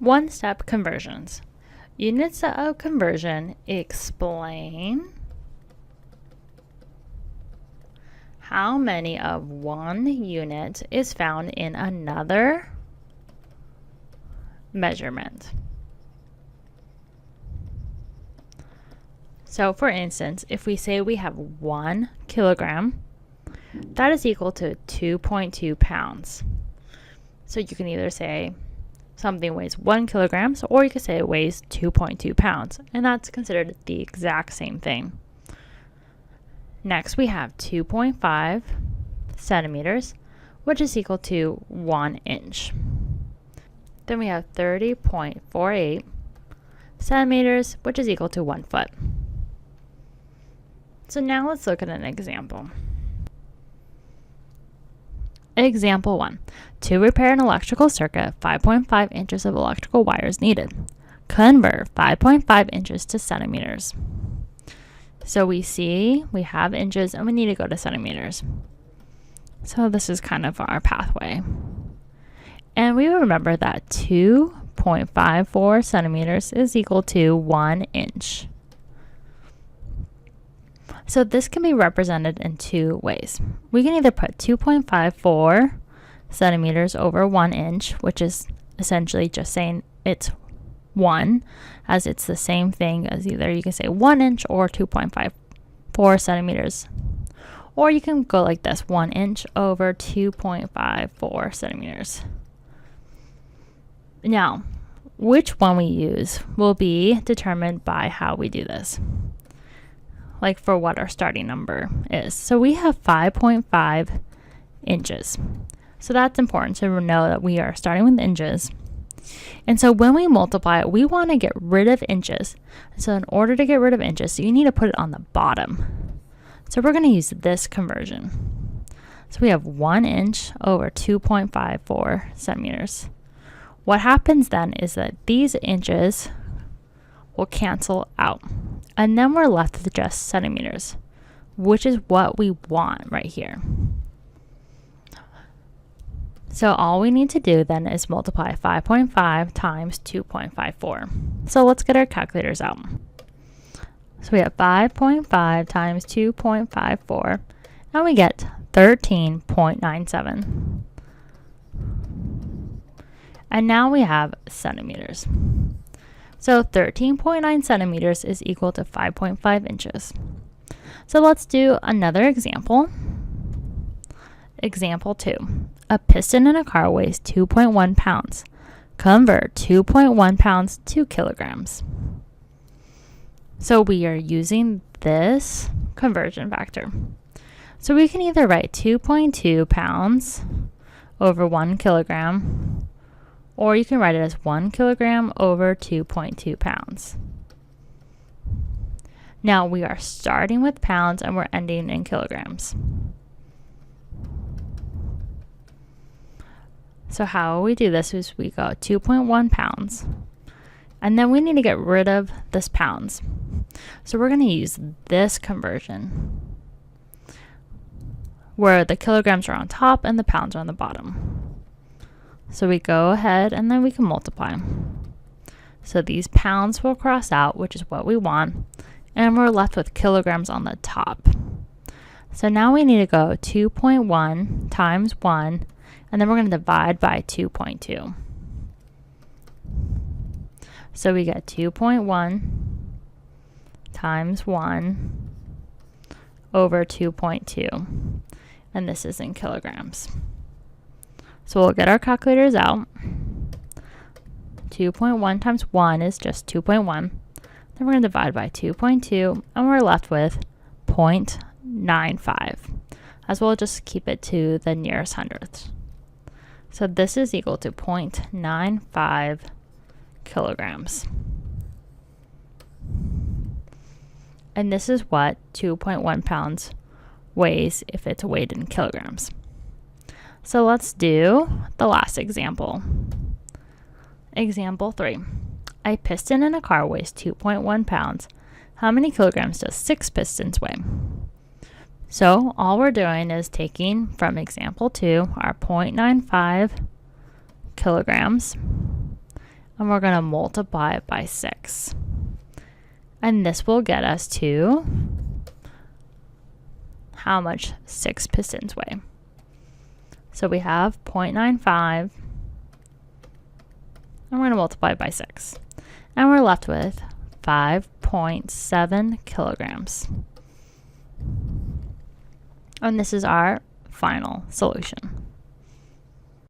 One-step conversions. Units of conversion explain how many of one unit is found in another measurement. So for instance, if we say we have 1 kilogram, that is equal to 2.2 pounds. So you can either say something weighs 1 kilogram, or you could say it weighs 2.2 pounds, and that's considered the exact same thing. Next, we have 2.5 centimeters, which is equal to 1 inch. Then we have 30.48 centimeters, which is equal to 1 foot. So now let's look at an example. Example 1. To repair an electrical circuit, 5.5 inches of electrical wire is needed. Convert 5.5 inches to centimeters. So we see we have inches and we need to go to centimeters. So this is kind of our pathway. And we remember that 2.54 centimeters is equal to 1 inch. So this can be represented in two ways. We can either put 2.54 centimeters over 1 inch, which is essentially just saying it's 1, as it's the same thing as either you can say 1 inch or 2.54 centimeters. Or you can go like this, 1 inch over 2.54 centimeters. Now, which one we use will be determined by how we do this, like for what our starting number is. So we have 5.5 inches. So that's important to know that we are starting with inches. And so when we multiply it, we want to get rid of inches. So in order to get rid of inches, you need to put it on the bottom. So we're going to use this conversion. So we have 1 inch over 2.54 centimeters. What happens then is that these inches will cancel out. And then we're left with just centimeters, which is what we want right here. So all we need to do then is multiply 5.5 times 2.54. So let's get our calculators out. So we have 5.5 times 2.54, and we get 13.97. And now we have centimeters. So 13.9 centimeters is equal to 5.5 inches. So let's do another example. Example 2. A piston in a car weighs 2.1 pounds. Convert 2.1 pounds to kilograms. So we are using this conversion factor. So we can either write 2.2 pounds over 1 kilogram, or you can write it as 1 kilogram over 2.2 pounds. Now we are starting with pounds and we're ending in kilograms. So how we do this is we go 2.1 pounds, and then we need to get rid of this pounds. So we're going to use this conversion, where the kilograms are on top and the pounds are on the bottom. So we go ahead and then we can multiply. So these pounds will cross out, which is what we want, and we're left with kilograms on the top. So now we need to go 2.1 times 1, and then we're going to divide by 2.2. So we get 2.1 times 1 over 2.2, and this is in kilograms. So we'll get our calculators out. 2.1 times 1 is just 2.1. Then we're going to divide by 2.2, and we're left with 0.95. As well, just keep it to the nearest hundredth. So this is equal to 0.95 kilograms. And this is what 2.1 pounds weighs if it's weighed in kilograms. So let's do the last example. Example 3. A piston in a car weighs 2.1 pounds. How many kilograms does 6 pistons weigh? So all we're doing is taking from example 2 our 0.95 kilograms, and and we're going to multiply it by 6. And this will get us to how much 6 pistons weigh. So we have 0.95, and we're going to multiply it by 6. And we're left with 5.7 kilograms. And this is our final solution.